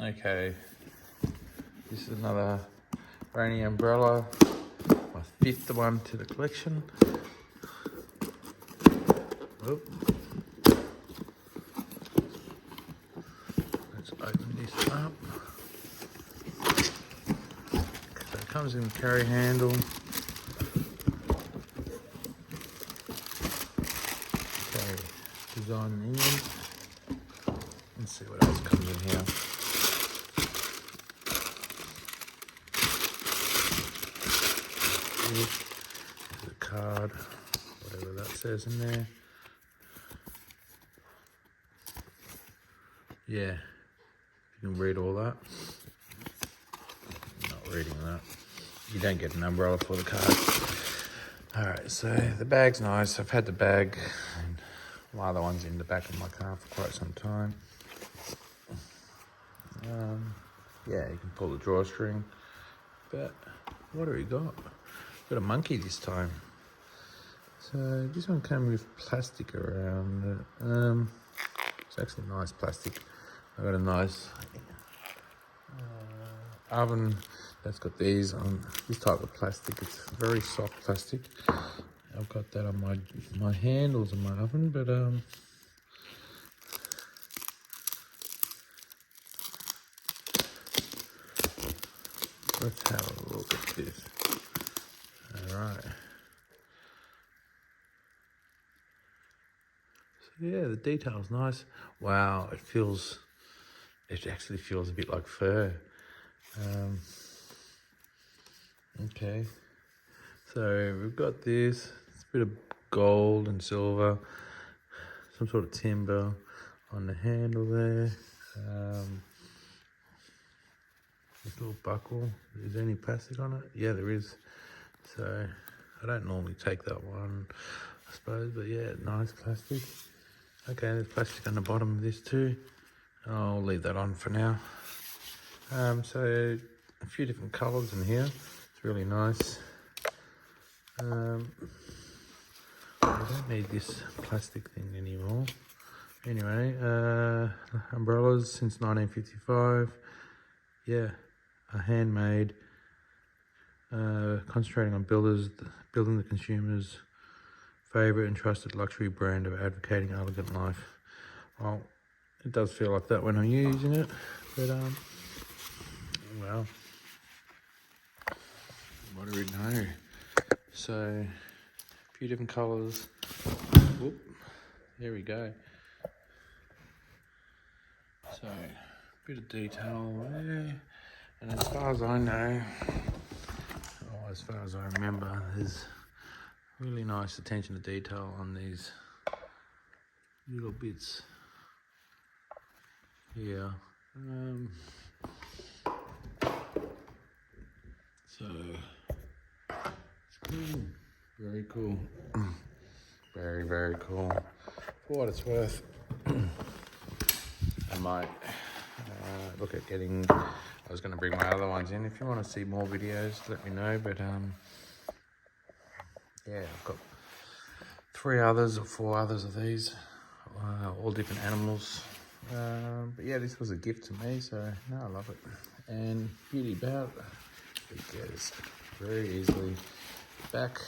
Okay, this is another Rainie umbrella, my 5th one to the collection. Oop. Let's open this up. So it comes in a carry handle. Okay, design in England. Let's see what else comes in here. The card, whatever that says in there. Yeah, you can read all that. I'm not reading that. You don't get an umbrella for the card. Alright, so the bag's nice. I've had the bag and my other one's in the back of my car for quite some time. Yeah, you can pull the drawstring. But what do we got? Got a monkey this time. So this one came with plastic around it. It's actually nice plastic. I got a nice oven that's got these on this type of plastic. It's very soft plastic. I've got that on my handles of my oven, but let's have a look at this. All right. So yeah, the detail's nice. Wow, it actually feels a bit like fur. Okay, so we've got this. It's a bit of gold and silver, some sort of timber on the handle there. This little buckle, is there any plastic on it? Yeah, there is. So I don't normally take that one, I suppose, but yeah, nice plastic. Okay, there's plastic on the bottom of this too. I'll leave that on for now. So a few different colours in here. It's really nice. I don't need this plastic thing anymore. Anyway, umbrellas since 1955. Yeah, a handmade, concentrating on building the consumer's favourite and trusted luxury brand of advocating elegant life. Well, it does feel like that when I'm using it, but well, what do we know? So, a few different colours. Whoop, there we go. So, a bit of detail there. And as far as I know, or as far as I remember, there's really nice attention to detail on these little bits here. So it's cool, very cool, very, very cool. For what it's worth, I might look at getting, I was going to bring my other ones in. If you want to see more videos, let me know, but yeah, I've got 3 others or 4 others of these, all different animals. But yeah, this was a gift to me, so no, I love it. And beauty about it goes very easily back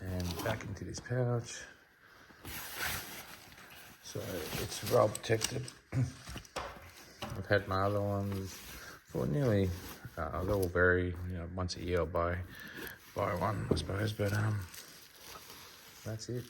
and back into this pouch. So it's well protected. I've had my other ones for nearly, they're all very, once a year I'll buy one, I suppose, but that's it.